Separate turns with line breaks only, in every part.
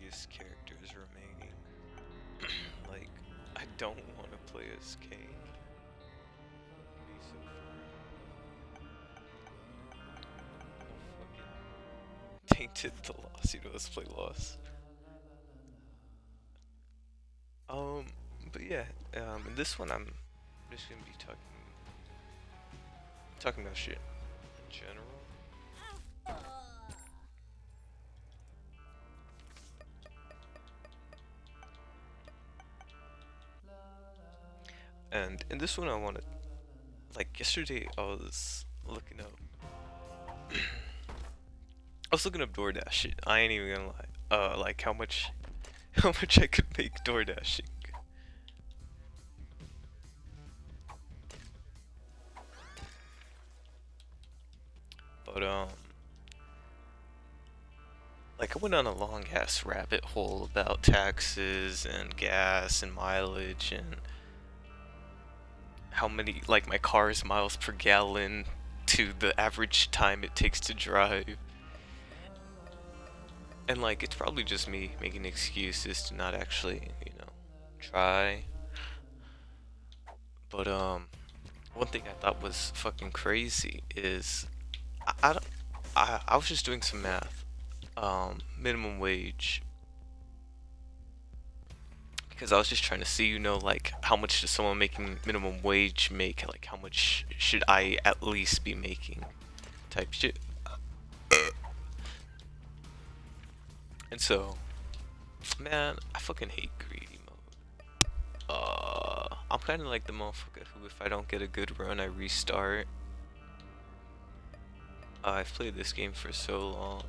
easiest characters remaining. Like, I don't want to play as Kane. He's so fucking tainted the loss. Let's play loss. Um, but yeah, in this one I'm just gonna be talking about shit in general. And in this one I wanted, like yesterday I was looking up I was looking up DoorDash shit. I ain't even gonna lie. Like how much how much I could make door dashing. But like I went on a long ass rabbit hole about taxes and gas and mileage and how many, like, my car's miles per gallon to the average time it takes to drive. And like it's probably just me making excuses to not actually, try. But one thing I thought was fucking crazy is I, don't- I was just doing some math. Minimum wage, because I was just trying to see, like how much does someone making minimum wage make? Like how much should I at least be making? Type shit. And so, man, I fucking hate greedy mode. I'm kind of like the motherfucker who, if I don't get a good run, I restart. I've played this game for so long.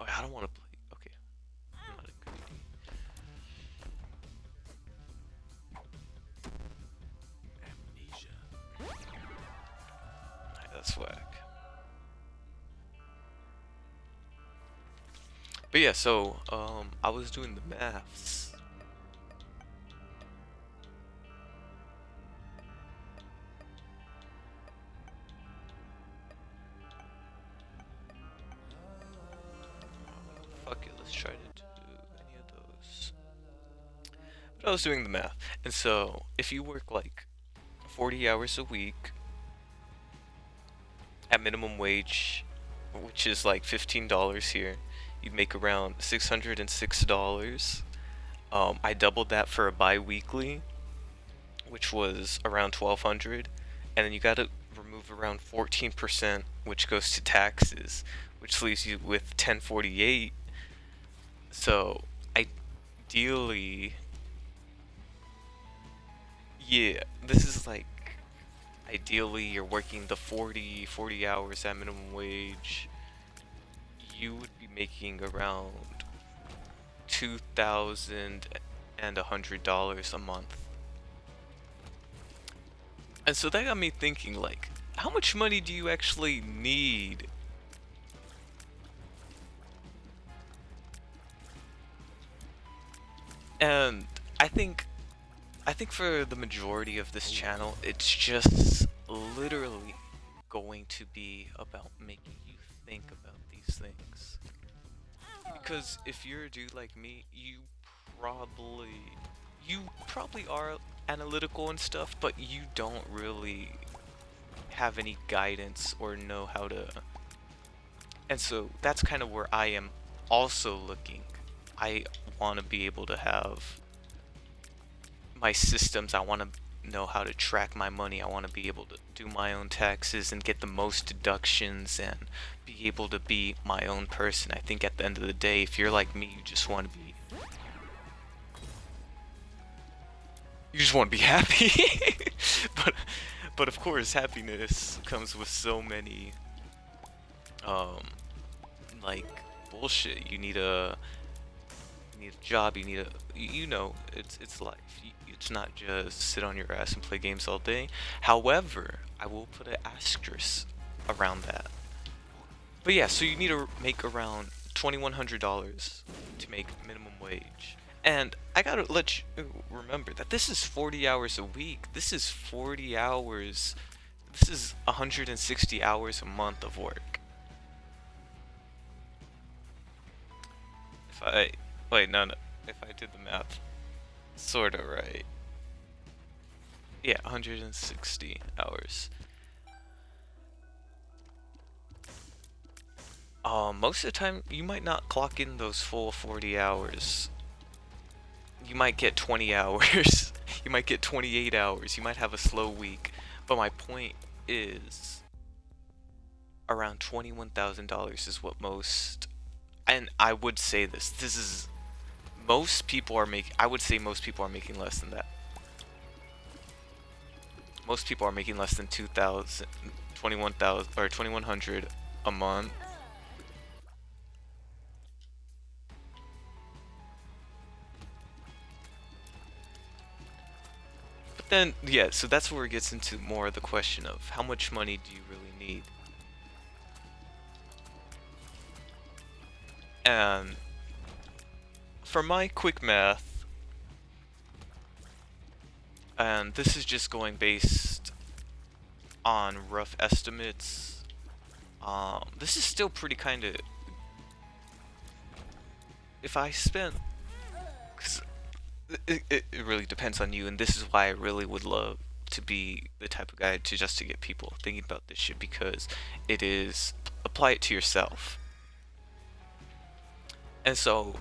Oh, I don't want to play. Okay, I'm not a greedy. Alright, that's whack. But yeah, so I was doing the maths. Fuck it, let's try to do any of those. But I was doing the math, and so if you work like 40 hours a week at minimum wage, which is like $15 here, you'd make around $606. I doubled that for a bi-weekly, which was around 1200, and then you gotta remove around 14%, which goes to taxes, which leaves you with 1048. So ideally, yeah, this is like ideally you're working the 40 hours at minimum wage. You would be making around $2,100 a month. And so that got me thinking, like, how much money do you actually need? And I think I think for the majority of this channel, it's just literally going to be about making you think about these things. Because if you're a dude like me, probably you probably are analytical and stuff, but you don't really have any guidance or know how to. And so that's kind of where I am also looking. I want to be able to have my systems. I want to know how to track my money. I want to be able to do my own taxes and get the most deductions and be able to be my own person. I think at the end of the day, if you're like me, you just want to be happy. but but of course, happiness comes with so many um like bullshit. You need a job, it's life. It's not just sit on your ass and play games all day. However, I will put an asterisk around that. But yeah, so you need to make around $2,100 to make minimum wage. And I gotta let you remember that this is 40 hours a week. This is 40 hours. This is 160 hours a month of work. If I wait, no, no. If I did the math, sorta right. Yeah, 160 hours. Most of the time, you might not clock in those full 40 hours. You might get 20 hours. You might get 28 hours. You might have a slow week. But my point is, around $21,000 is what most, and I would say this is, most people are making, I would say most people are making less than that. Most people are making less than 2,000, 21,000, or 2,100 a month. But then, yeah, so that's where it gets into more of the question of how much money do you really need? And for my quick math, and this is just going based on rough estimates, this is still pretty kind of, if I spent, because it really depends on you, and this is why I really would love to be the type of guy to just to get people thinking about this shit, because it is, apply it to yourself. And so,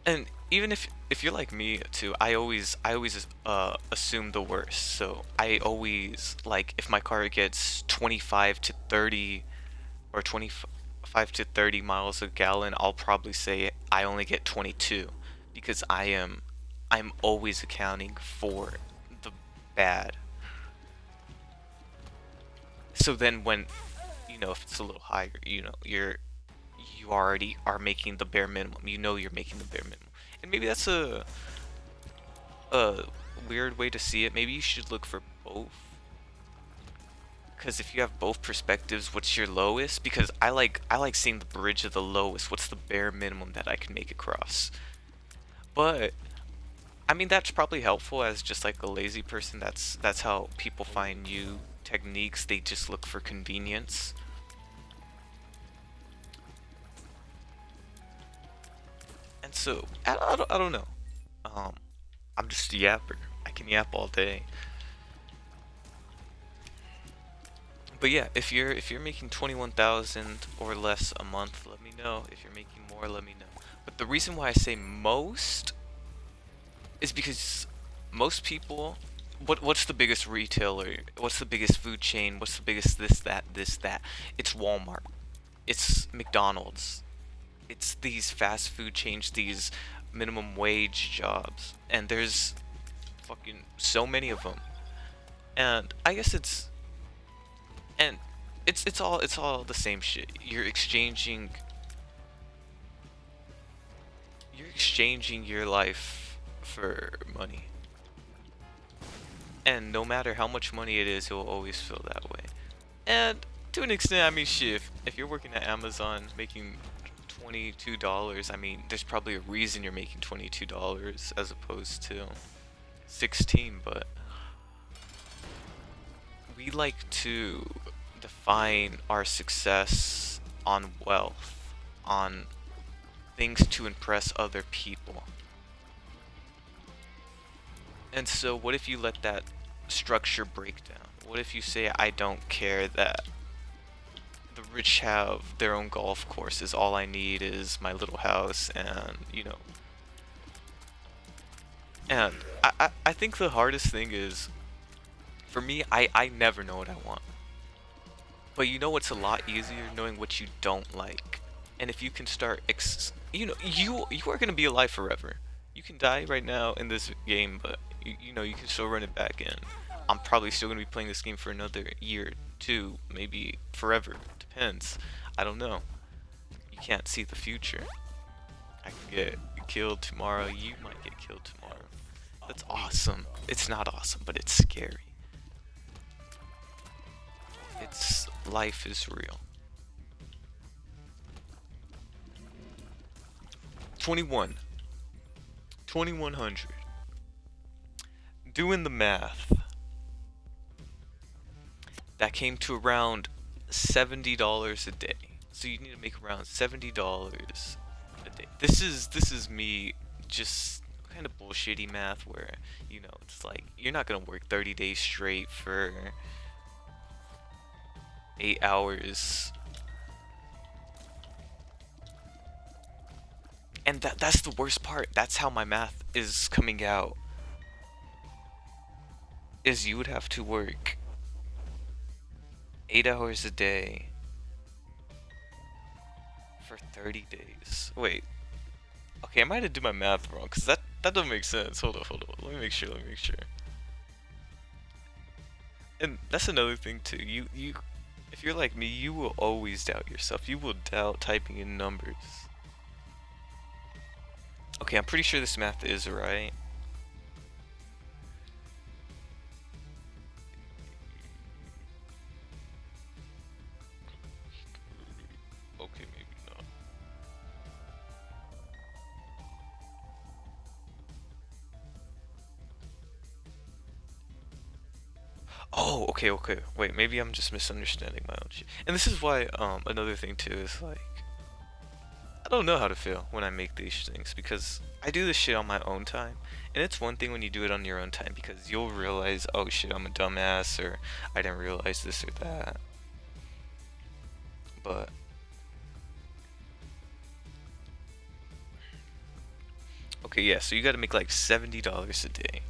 and even if you're like me too, I always assume the worst. So I always, like, if my car gets 25 to 30 or 25 to 30 miles a gallon, I'll probably say I only get 22, because I'm always accounting for the bad. So then when, if it's a little higher, you already are making the bare minimum. You know you're making the bare minimum. And maybe that's a weird way to see it. Maybe you should look for both. Because if you have both perspectives, what's your lowest? Because I like seeing the bridge of the lowest. What's the bare minimum that I can make across? But I mean, that's probably helpful as just like a lazy person. That's how people find new techniques. They just look for convenience. And so I don't know. Um, I'm just a yapper. I can yap all day. But yeah, if you're making 21,000 or less a month, let me know. If you're making more, let me know. But the reason why I say most is because most people, what's the biggest retailer? What's the biggest food chain? What's the biggest this that? It's Walmart. It's McDonald's. It's these fast food chains, these minimum wage jobs, and there's fucking so many of them. And I guess and it's all the same shit. You're exchanging your life for money. And no matter how much money it is, it will always feel that way. And to an extent, I mean, shit, if you're working at Amazon making $22, I mean, there's probably a reason you're making $22 as opposed to 16, but we like to define our success on wealth, on things to impress other people. And so, what if you let that structure break down? What if you say, I don't care that the rich have their own golf courses, all I need is my little house, and I think the hardest thing is, for me, I never know what I want. But you know what's a lot easier? Knowing what you don't like. And if you can start, you are gonna be alive forever. You can die right now in this game, but you can still run it back in. I'm probably still gonna be playing this game for another year, two, maybe forever. Depends. I don't know. You can't see the future. I can get killed tomorrow. You might get killed tomorrow. That's awesome. It's not awesome, but it's scary. It's life is real. 21. 2100. Doing the math. that came to around $70 a day. So you need to make around $70 a day. This is me just kind of bullshitty math where, it's like you're not gonna work 30 days straight for 8 hours. And that's the worst part. That's how my math is coming out. Is you would have to work 8 hours a day for 30 days. Wait. Okay, I might have did my math wrong, because that doesn't make sense. Hold on. Let me make sure. And that's another thing too. You if you're like me, you will always doubt yourself. You will doubt typing in numbers. Okay, I'm pretty sure this math is right. Okay, maybe not. Oh, okay. Wait, maybe I'm just misunderstanding my own shit. And this is why, another thing too is like, I don't know how to feel when I make these things because I do this shit on my own time. And it's one thing when you do it on your own time because you'll realize, oh shit, I'm a dumbass, or I didn't realize this or that. But okay, yeah, so you gotta make like $70 a day.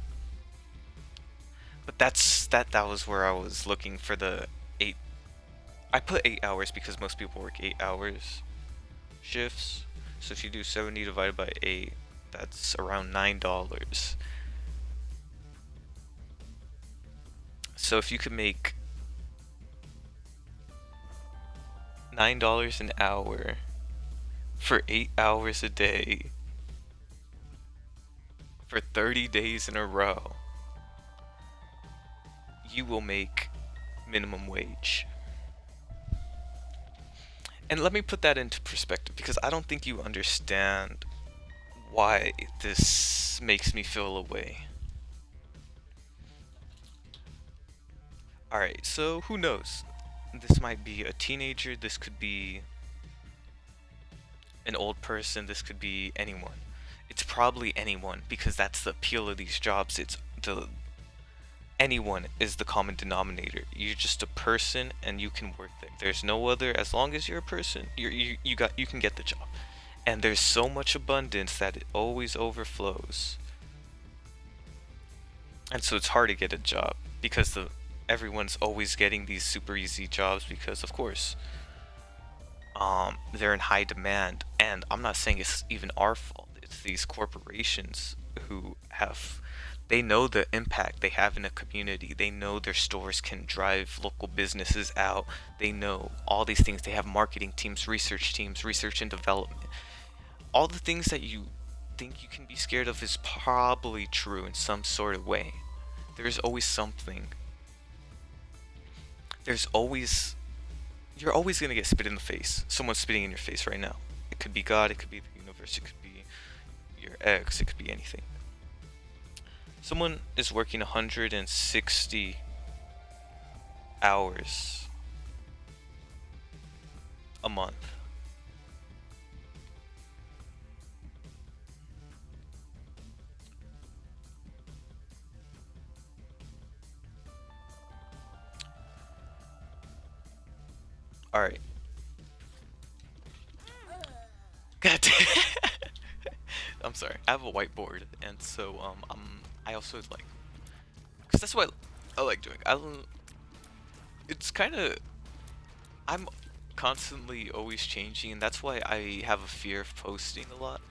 But that was where I was looking for the 8. I put 8 hours because most people work 8 hours shifts. So if you do 70 divided by 8, that's around $9. So if you could make $9 an hour for 8 hours a day for 30 days in a row, you will make minimum wage. And let me put that into perspective because I don't think you understand why this makes me feel away. Alright, so who knows? This might be a teenager, this could be an old person, this could be anyone. It's probably anyone because that's the appeal of these jobs. Anyone is the common denominator. You're just a person and you can work there. There's no other. As long as you're a person, you can get the job. And there's so much abundance that it always overflows. And so it's hard to get a job because everyone's always getting these super easy jobs because of course they're in high demand. And I'm not saying it's even our fault. It's these corporations who they know the impact they have in a community. They know their stores can drive local businesses out. They know all these things. They have marketing teams, research and development. All the things that you think you can be scared of is probably true in some sort of way. There's always something. You're always gonna get spit in the face. Someone's spitting in your face right now. It could be God, it could be the universe, it could be your ex, it could be anything. Someone is working 160 hours a month. Alright. God damn. I'm sorry. I have a whiteboard, and so I also like, cause that's what I like doing. It's kind of, I'm constantly always changing, and that's why I have a fear of posting a lot,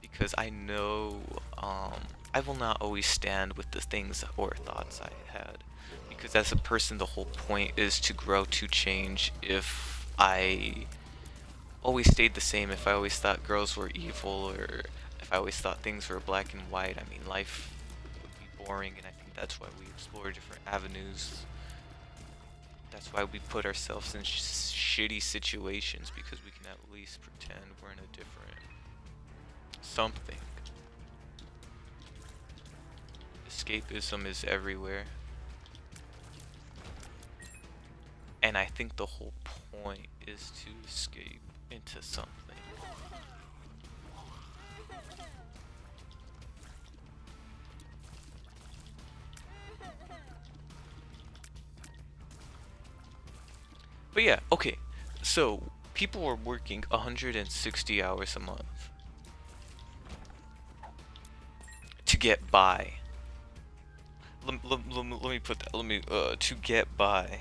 because I know I will not always stand with the things or thoughts I had, because as a person, the whole point is to grow, to change. If I always stayed the same, if I always thought girls were evil, or if I always thought things were black and white, I mean, life would be boring, and I think that's why we explore different avenues. That's why we put ourselves in shitty situations, because we can at least pretend we're in a different something. Escapism is everywhere. And I think the whole point is to escape into something. But yeah, okay. So people are working 160 hours a month to get by. Let me put that. Let me to get by.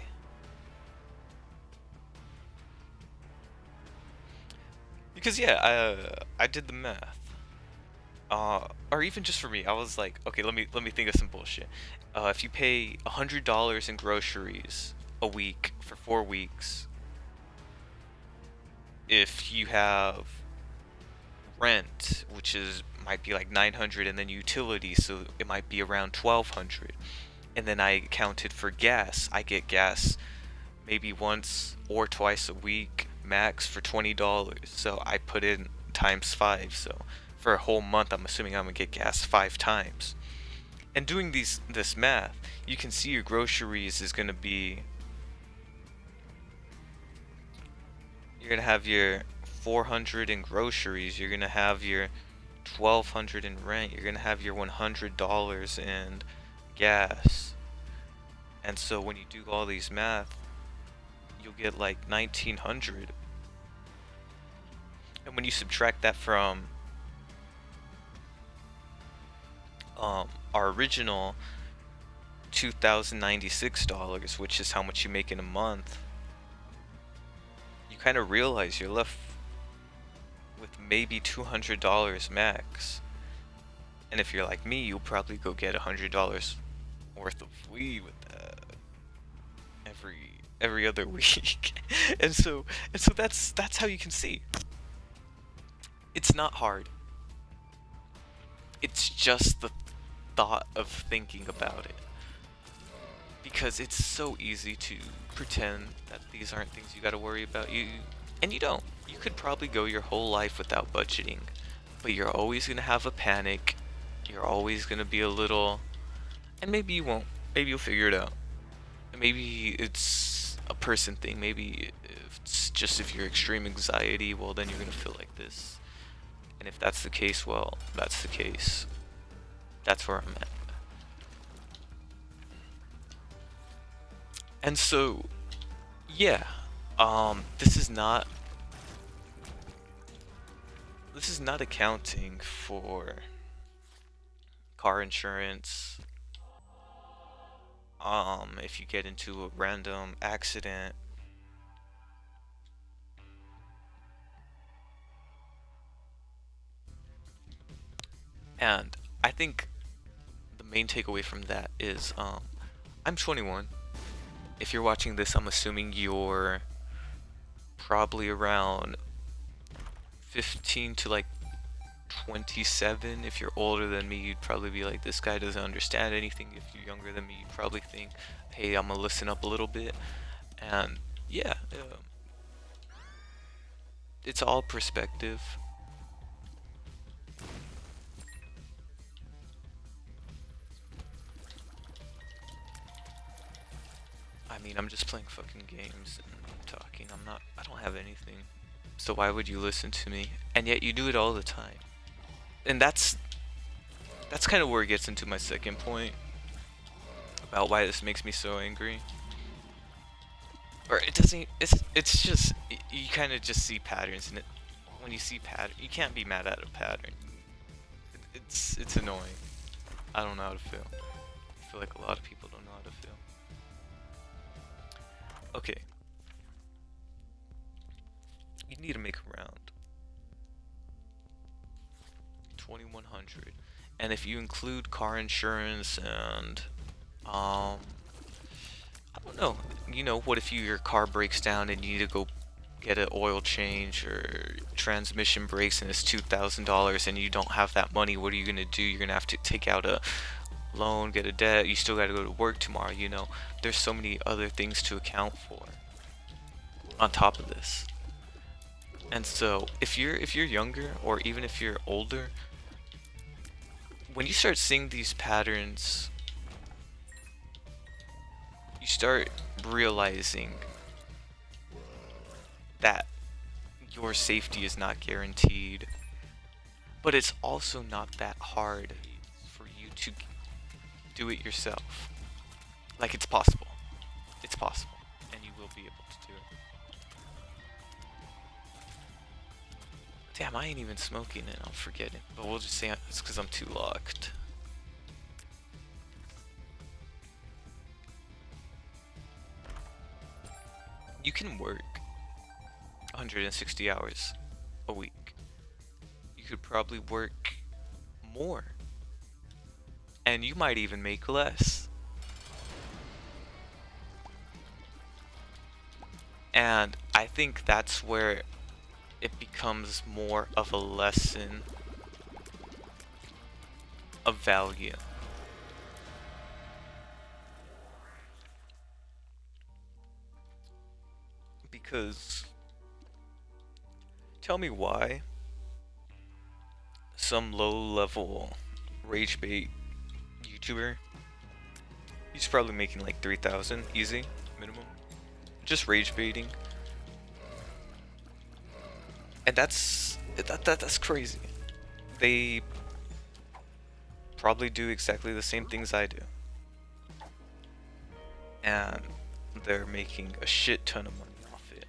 Because yeah, I did the math. Or even just for me, I was like, okay, let me think of some bullshit. If you pay $100 in groceries a week for 4 weeks, if you have rent, which is might be like 900, and then utilities, so it might be around 1200, and then I accounted for gas. I get gas maybe once or twice a week max for $20. So I put in times 5. So for a whole month, I'm assuming I'm gonna get gas 5 times. And doing this math, you can see your groceries is gonna be, you're gonna have your 400 in groceries, you're gonna have your 1200 in rent, you're gonna have your $100 in gas. And so when you do all these math, you'll get like 1900. And when you subtract that from our original $2,096, which is how much you make in a month, you kind of realize you're left with maybe $200 max. And if you're like me, you'll probably go get $100 worth of weed with that every other week. and so that's how you can see it's not hard. It's just the thought of thinking about it, because it's so easy to pretend that these aren't things you got to worry about. And you don't. You could probably go your whole life without budgeting, but you're always going to have a panic. You're always going to be a little, and maybe you won't. Maybe you'll figure it out. Maybe it's a person thing. Maybe if it's just if you're extreme anxiety, well, then you're going to feel like this. And if that's the case, well, that's the case. That's where I'm at. And so, yeah, this is not accounting for car insurance. If you get into a random accident, and I think the main takeaway from that is, I'm 21. If you're watching this, I'm assuming you're probably around 15 to like 27. If you're older than me, you'd probably be like, this guy doesn't understand anything. If you're younger than me, you'd probably think, hey, I'm gonna listen up a little bit. And yeah, it's all perspective. I mean, I'm just playing fucking games and talking. I don't have anything. So why would you listen to me? And yet you do it all the time. And that's kind of where it gets into my second point about why this makes me so angry. Or it doesn't, it's just, you kind of just see patterns, and when you see pattern, you can't be mad at a pattern. It's annoying. I don't know how to feel. I feel like a lot of people don't know how to feel. Okay. You need to make around 2100, and if you include car insurance and I don't know, what if your car breaks down and you need to go get an oil change, or transmission breaks and it's $2,000 and you don't have that money? What are you gonna do? You're gonna have to take out a loan, get a debt. You still gotta go to work tomorrow. There's so many other things to account for on top of this. And so if you're younger, or even if you're older, when you start seeing these patterns, you start realizing that your safety is not guaranteed, but it's also not that hard for you to do it yourself. Like, it's possible. It's possible, and you will be able to do it. Damn, I ain't even smoking and I'm forgetting. But we'll just say it's because I'm too locked. You can work 160 hours a week. You could probably work more. And you might even make less. And I think that's where it becomes more of a lesson of value. Because tell me why some low-level rage bait YouTuber, he's probably making like 3,000 easy minimum, just rage baiting, and that's crazy. They probably do exactly the same things I do, and they're making a shit ton of money off it.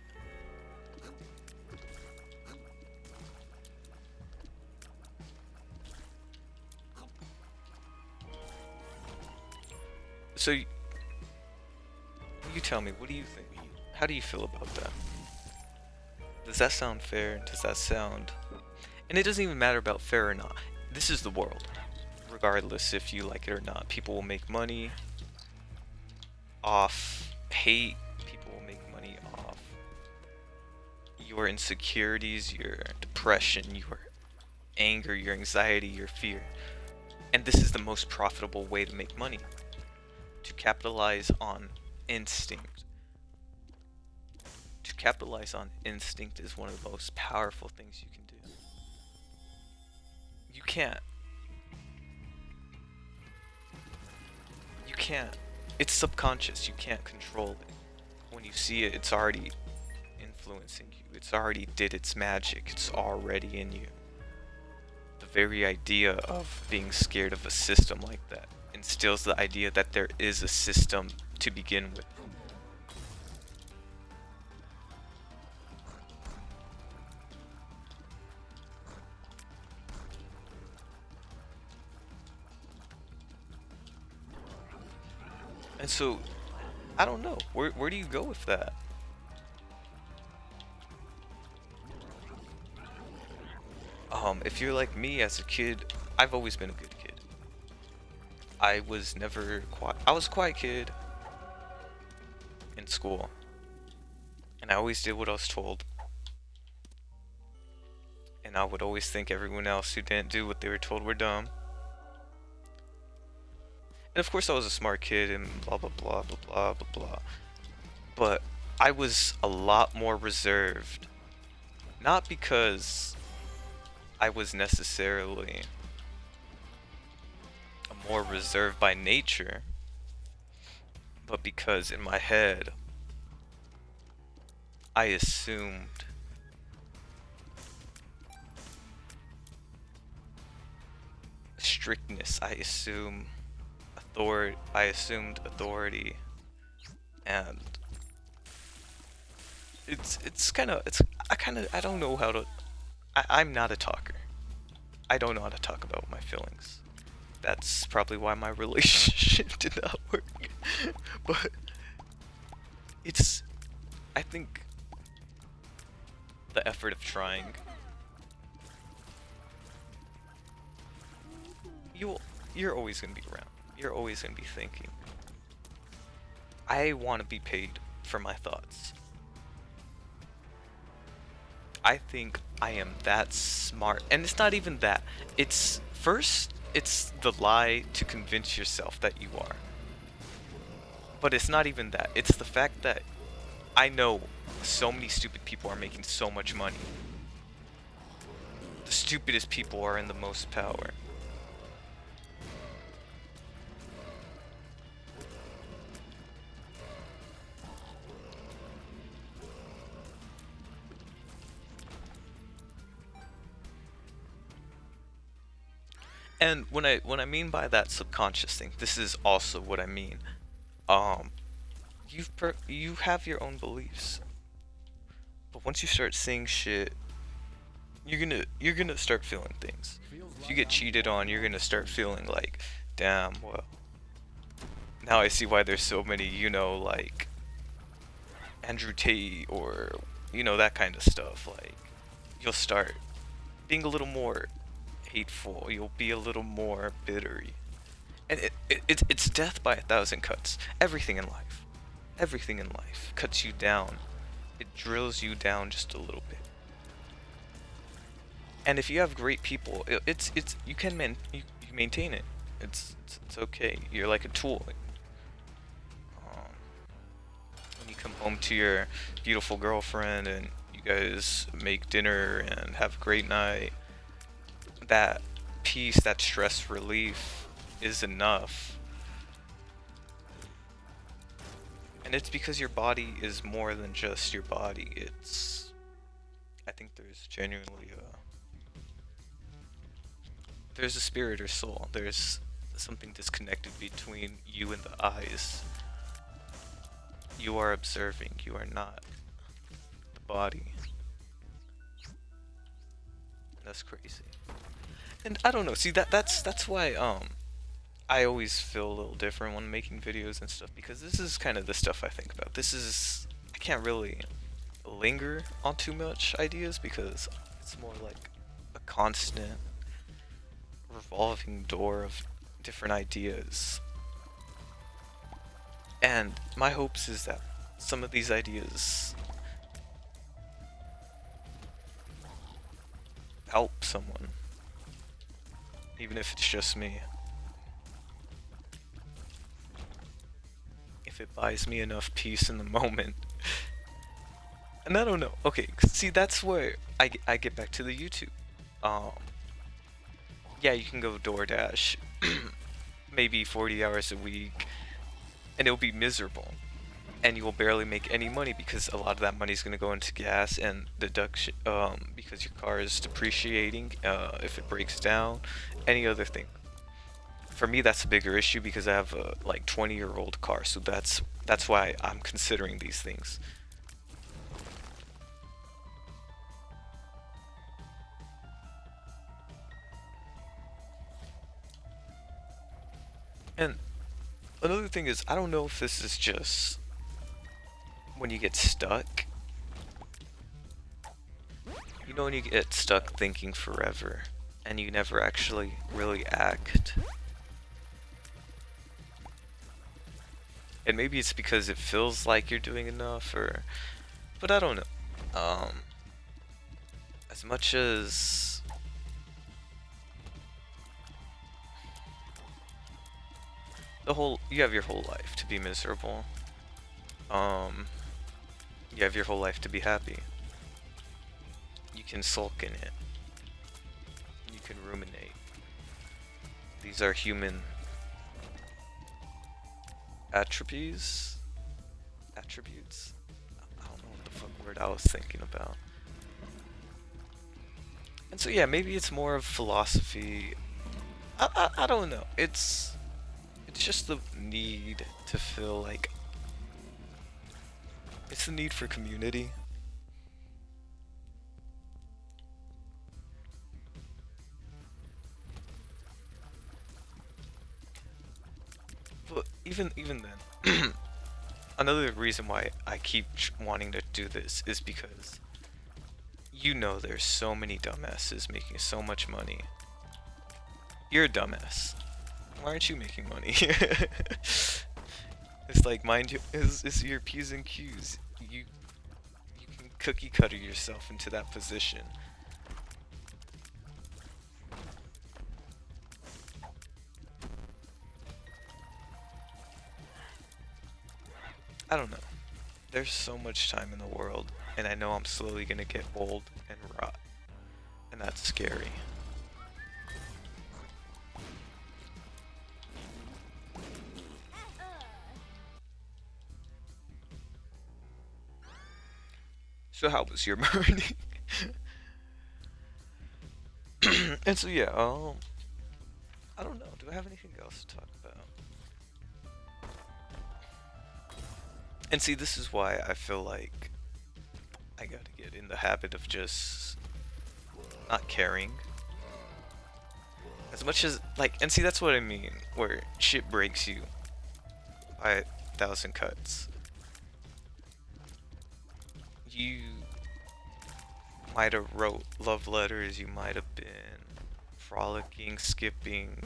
So you tell me, what do you think? How do you feel about that? Does that sound fair? Does that sound... And it doesn't even matter about fair or not. This is the world. Regardless if you like it or not. People will make money off hate. People will make money off your insecurities, your depression, your anger, your anxiety, your fear. And this is the most profitable way to make money. To capitalize on instinct. To capitalize on instinct is one of the most powerful things you can do. You can't. It's subconscious. You can't control it. When you see it, it's already influencing you. It's already did its magic. It's already in you. The very idea of being scared of a system like that instills the idea that there is a system to begin with. And so, I don't know, where do you go with that? If you're like me as a kid, I've always been a good kid. I was never quiet. I was a quiet kid in school. And I always did what I was told. And I would always think everyone else who didn't do what they were told were dumb. And of course I was a smart kid and blah blah blah blah blah blah blah. But I was a lot more reserved. Not because I was necessarily more reserved by nature, but because in my head I assumed strictness, I assumed authority, and I don't know how to. I'm not a talker. I don't know how to talk about my feelings. That's probably why my relationship did not work. But I think the effort of trying, you're always gonna be around. You're always gonna be thinking. I want to be paid for my thoughts. I think I am that smart, and it's not even that. It's the lie to convince yourself that you are. But it's not even that. It's the fact that I know so many stupid people are making so much money. The stupidest people are in the most power. And when I mean by that subconscious thing, this is also what I mean. Um, you have your own beliefs, but once you start seeing shit, you're gonna start feeling things. If you get cheated on, you're gonna start feeling like, damn, well, now I see why there's so many, like Andrew Tate or that kind of stuff. Like, you'll start being a little more hateful. You'll be a little more bitter, and it's death by a thousand cuts. Everything in life cuts you down. It drills you down just a little bit. And if you have great people, it's you maintain it. It's okay. You're like a tool. When you come home to your beautiful girlfriend and you guys make dinner and have a great night, that peace, that stress relief is enough. And it's because your body is more than just your body. I think there's genuinely there's a spirit or soul. There's something disconnected between you and the eyes. You are observing, you are not the body. That's crazy. And I don't know, see that's why I always feel a little different when making videos and stuff, because this is kind of the stuff I think about. I can't really linger on too much ideas because it's more like a constant revolving door of different ideas. And my hopes is that some of these ideas help someone, even if it's just me. If it buys me enough peace in the moment. And I don't know. Okay, see, that's where I get back to the YouTube. Um, yeah, you can go DoorDash, maybe 40 hours a week, and it'll be miserable. And you will barely make any money because a lot of that money is going to go into gas and deduction, because your car is depreciating, if it breaks down, any other thing. For me, that's a bigger issue because I have a like 20-year-old car, so that's why I'm considering these things. And another thing is, I don't know if this is just when you get stuck. You know when you get stuck thinking forever and you never actually really act. And maybe it's because it feels like you're doing enough, but I don't know. As much as you have your whole life to be miserable. You have your whole life to be happy. You can sulk in it. You can ruminate. These are human attributes. Attributes. I don't know what the fuck word I was thinking about. And so yeah, maybe it's more of philosophy. I don't know. It's just the need to feel like it's the need for community. But even then, another reason why I keep wanting to do this is because there's so many dumbasses making so much money. You're a dumbass. Why aren't you making money? It's like mind you, is your P's and Q's. You can cookie cutter yourself into that position. I don't know. There's so much time in the world, and I know I'm slowly gonna get old and rot, and that's scary. So how was your morning? And so yeah, I don't know. Do I have anything else to talk about? And see, this is why I feel like I gotta get in the habit of just not caring. As much as, like, and see, that's what I mean, where shit breaks you by 1,000 cuts. You might have wrote love letters, you might have been frolicking, skipping.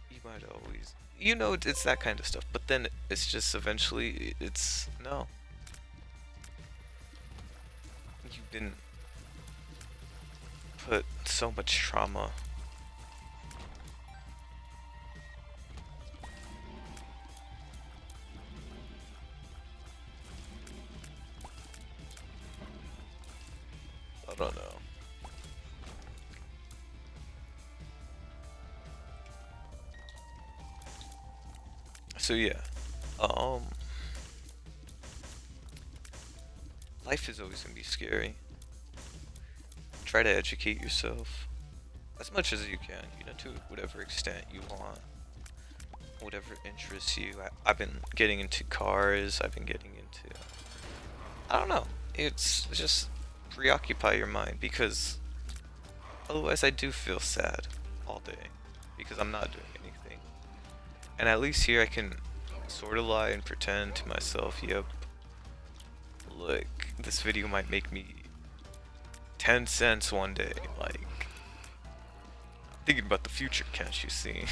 You might always, you know, it's that kind of stuff, but then it's just eventually, it's, no. You've been put so much trauma. I don't know. So yeah, um, life is always gonna be scary. Try to educate yourself as much as you can, you know, to whatever extent you want, whatever interests you. I've been getting into cars, I've been getting into, I don't know, it's just preoccupy your mind, because otherwise I do feel sad all day because I'm not doing anything. And at least here I can sort of lie and pretend to myself, yep, look, this video might make me 10 cents one day, like, thinking about the future, can't you see?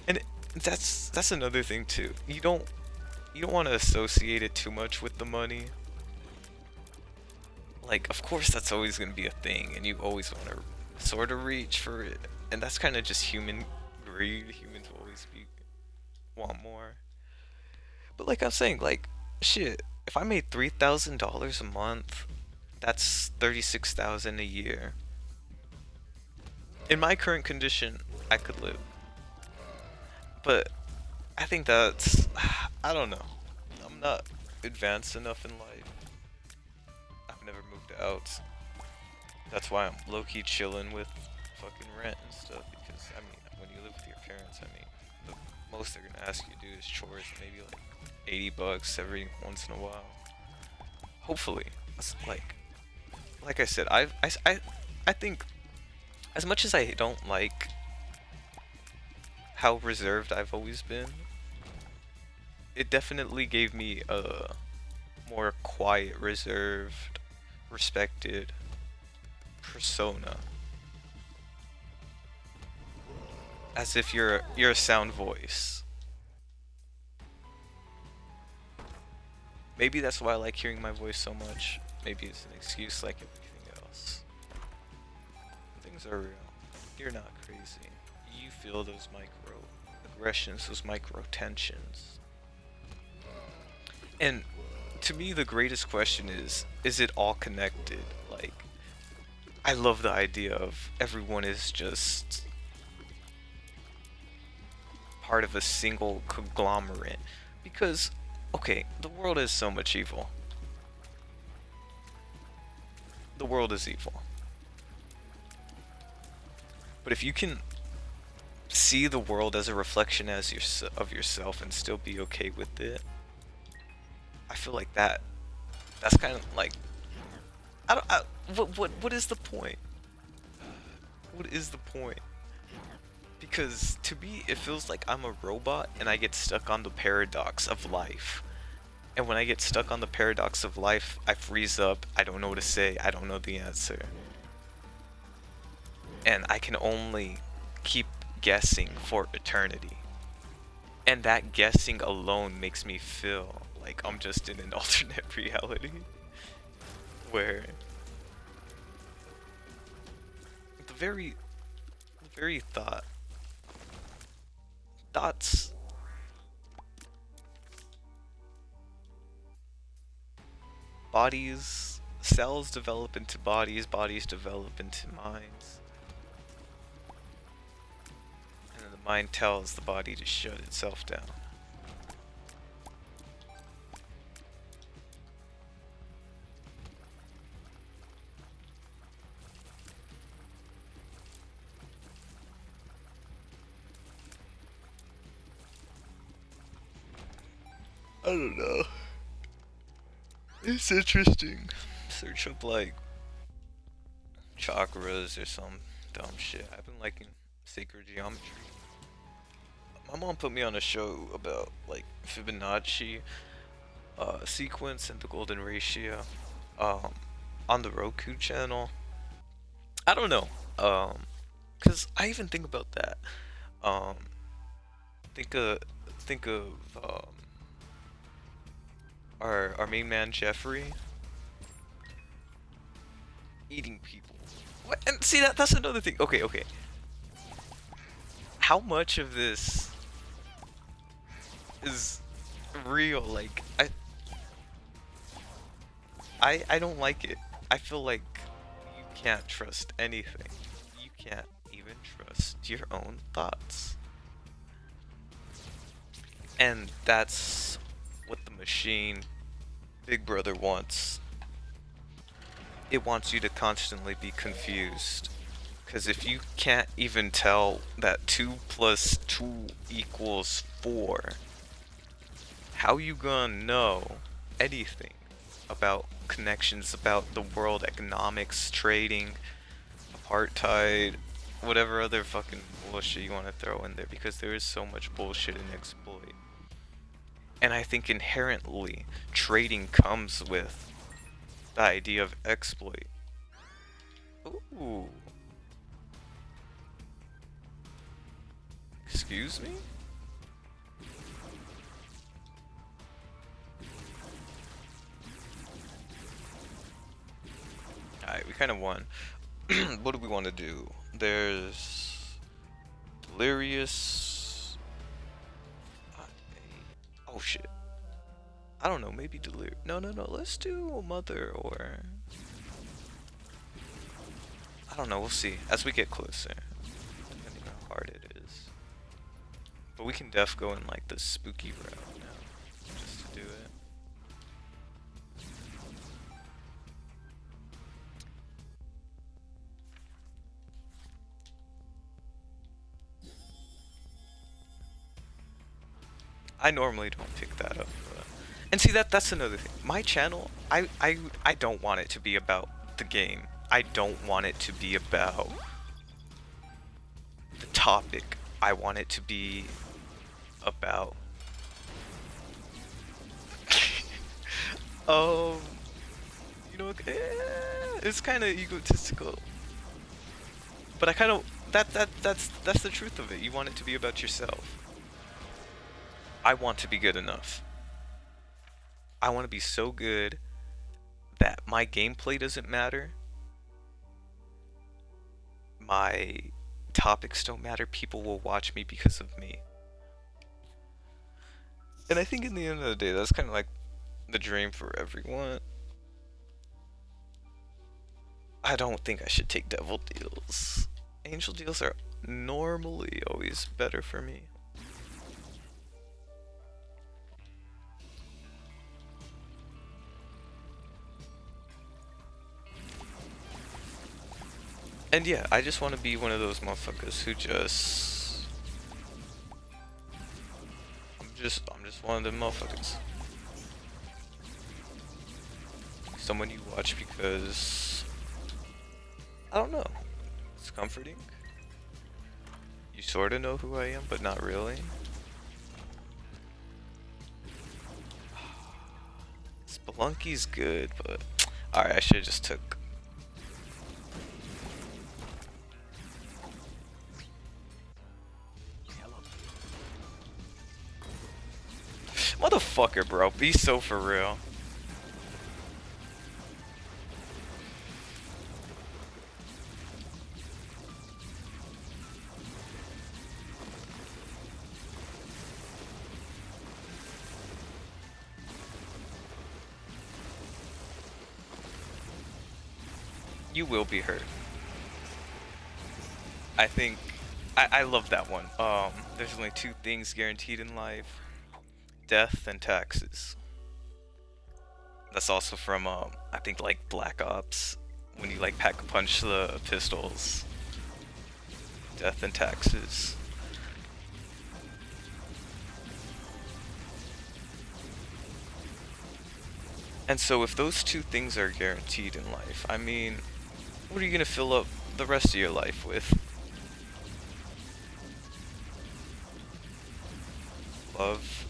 And that's another thing too. You don't want to associate it too much with the money. Like, of course that's always going to be a thing, and you always want to sort of reach for it. And that's kind of just human greed. Humans will always want more. But like I'm saying, like, shit, if I made $3,000 a month, that's 36,000 a year. In my current condition, I could live. But I think that's, I don't know. I'm not advanced enough in life. I've never moved out. That's why I'm low-key chilling with fucking rent and stuff, because, I mean, when you live with your parents, I mean, the most they're gonna ask you to do is chores, maybe like 80 bucks every once in a while. Hopefully. It's like I said, I think, as much as I don't like how reserved I've always been, it definitely gave me a more quiet, reserved, respected persona. As if you're a sound voice. Maybe that's why I like hearing my voice so much. Maybe it's an excuse like everything else. Things are real. You're not crazy. You feel those micro aggressions, those micro tensions. And to me, the greatest question is it all connected? Like, I love the idea of everyone is just part of a single conglomerate. Because, okay, the world is so much evil. The world is evil. But if you can see the world as a reflection of yourself and still be okay with it, I feel like that's kind of like, what is the point? What is the point? Because to me it feels like I'm a robot and I get stuck on the paradox of life. And when I get stuck on the paradox of life, I freeze up, I don't know what to say, I don't know the answer. And I can only keep guessing for eternity. And that guessing alone makes me feel like I'm just in an alternate reality. Where the very thoughts bodies, cells develop into bodies, bodies develop into minds. And then the mind tells the body to shut itself down. I don't know. It's interesting. Search up like chakras or some dumb shit. I've been liking sacred geometry. My mom put me on a show about like Fibonacci sequence and the golden ratio um, on the Roku channel. I don't know. Cause I even think about that. Um, think of think of our main man Jeffrey eating people. What? And see that's another thing. Okay, okay. How much of this is real? Like I don't like it. I feel like you can't trust anything. You can't even trust your own thoughts. And that's what the machine Big Brother wants. It wants you to constantly be confused. Because if you can't even tell that 2 plus 2 equals 4, how you gonna know anything about connections, about the world, economics, trading, apartheid, whatever other fucking bullshit you want to throw in there, because there is so much bullshit in exploit. And I think inherently trading comes with the idea of exploit. Ooh. Excuse me? Alright, we kind of won. What do we want to do? There's Delirious. Oh shit. I don't know, maybe Delirious. No, no, no. Let's do Mother or. I don't know, we'll see as we get closer. Depending on how hard it is. But we can def go in like the spooky route now. Just to do it. I normally don't pick that up. And see that's another thing. My channel, I don't want it to be about the game. I don't want it to be about the topic. I want it to be about you know, it's kind of egotistical. But I kind of that's the truth of it. You want it to be about yourself. I want to be good enough. I want to be so good that my gameplay doesn't matter. My topics don't matter. People will watch me because of me. And I think in the end of the day, that's kind of like the dream for everyone. I don't think I should take devil deals. Angel deals are normally always better for me. And yeah, I just want to be one of those motherfuckers who just... I'm just one of them motherfuckers. Someone you watch because... I don't know. It's comforting. You sort of know who I am, but not really. Spelunky's good, but... Alright, I should've just took... Motherfucker, bro. Be so for real. You will be hurt. I think... I love that one. There's only 2 things guaranteed in life. Death and taxes. That's also from I think like Black Ops, when you like pack a punch the pistols. Death and taxes. And so if those two things are guaranteed in life, I mean, what are you gonna fill up the rest of your life with? Love,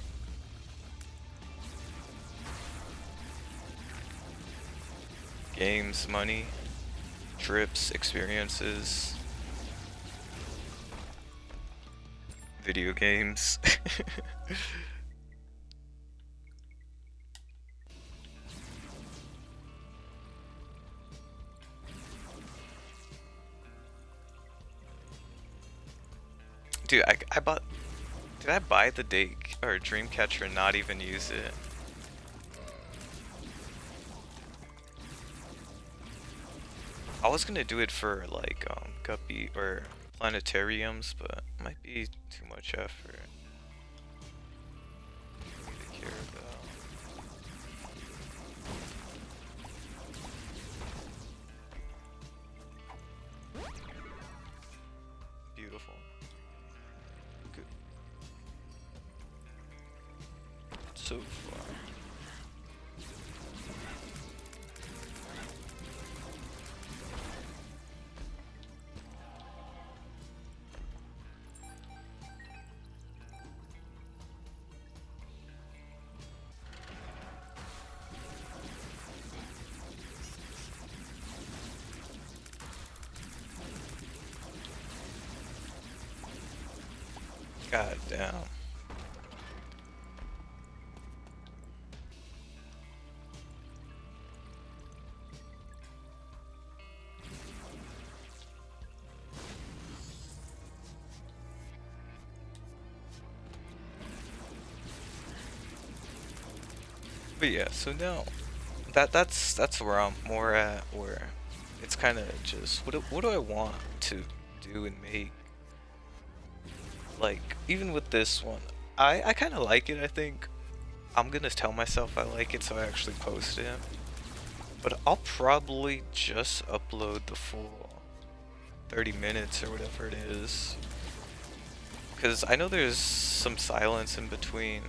games, money, trips, experiences, video games. Dude, I bought. Did I buy the day or Dreamcatcher and not even use it? I was gonna do it for like guppy or planetariums, but it might be too much effort for me to care about. Beautiful. Good. So far. God damn. But yeah, so now that's where I'm more at, where it's kind of just what do I want to do and make? Like even with this one, I kind of like it. I think I'm gonna tell myself I like it, so I actually post it. But I'll probably just upload the full 30 minutes or whatever it is, because I know there's some silence in between.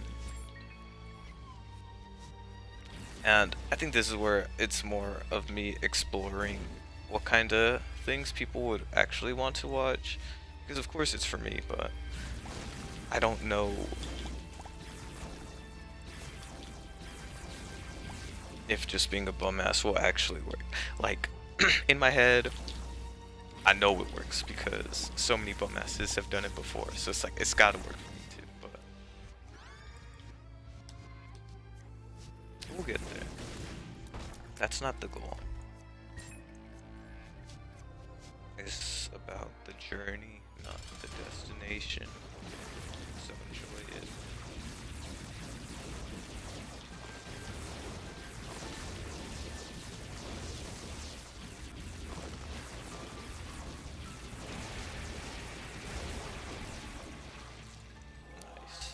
And I think this is where it's more of me exploring what kind of things people would actually want to watch. Because of course it's for me, but I don't know if just being a bum ass will actually work. Like, in my head, I know it works because so many bum asses have done it before. So it's like, it's gotta work for me too, but we'll get there. That's not the goal. It's about the journey, not the destination. So enjoy it. Nice.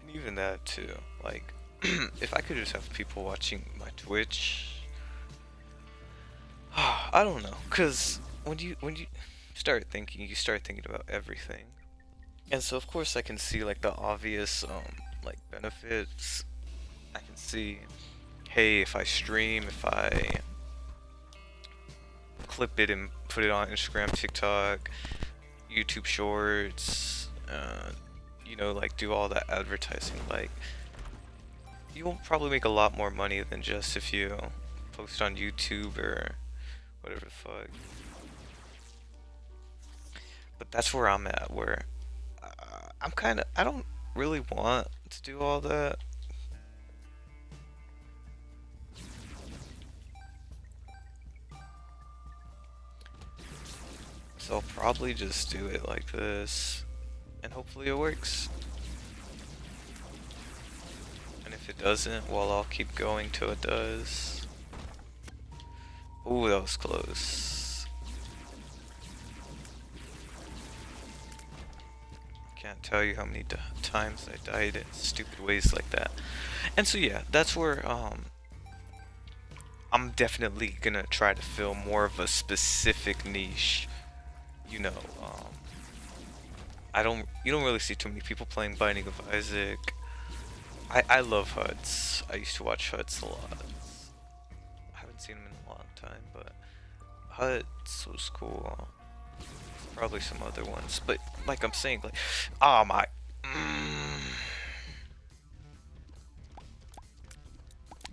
And even that too, like, if I could just have people watching my Twitch, I don't know, cause when you you start thinking about everything, and so of course I can see like the obvious like benefits. I can see, hey, if I stream, if I clip it and put it on Instagram, TikTok, YouTube Shorts, you know, like do all that advertising, like you will probably make a lot more money than just if you post on YouTube or whatever the fuck. But that's where I'm at, where I'm kind of, I don't really want to do all that. So I'll probably just do it like this, and hopefully it works. And if it doesn't, well, I'll keep going till it does. Oh, that was close. Can't tell you how many times I died in stupid ways like that. And so yeah, that's where I'm definitely gonna try to fill more of a specific niche. You know, you don't really see too many people playing Binding of Isaac. I love Huts. I used to watch Huts a lot. I haven't seen him in a long time, but Huts was cool. Probably some other ones, but like I'm saying, like, oh my.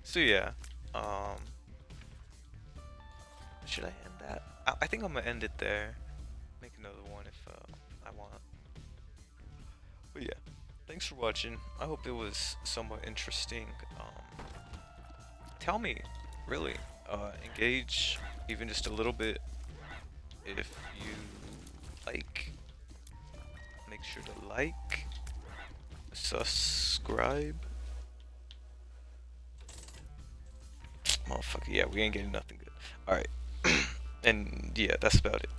So yeah, um, should I end that? I think I'm gonna end it there. Make another one if I want. But yeah, thanks for watching. I hope it was somewhat interesting. Tell me, really, engage even just a little bit if you like. Make sure to like, subscribe. Motherfucker, yeah, we ain't getting nothing good. Alright. And yeah, that's about it.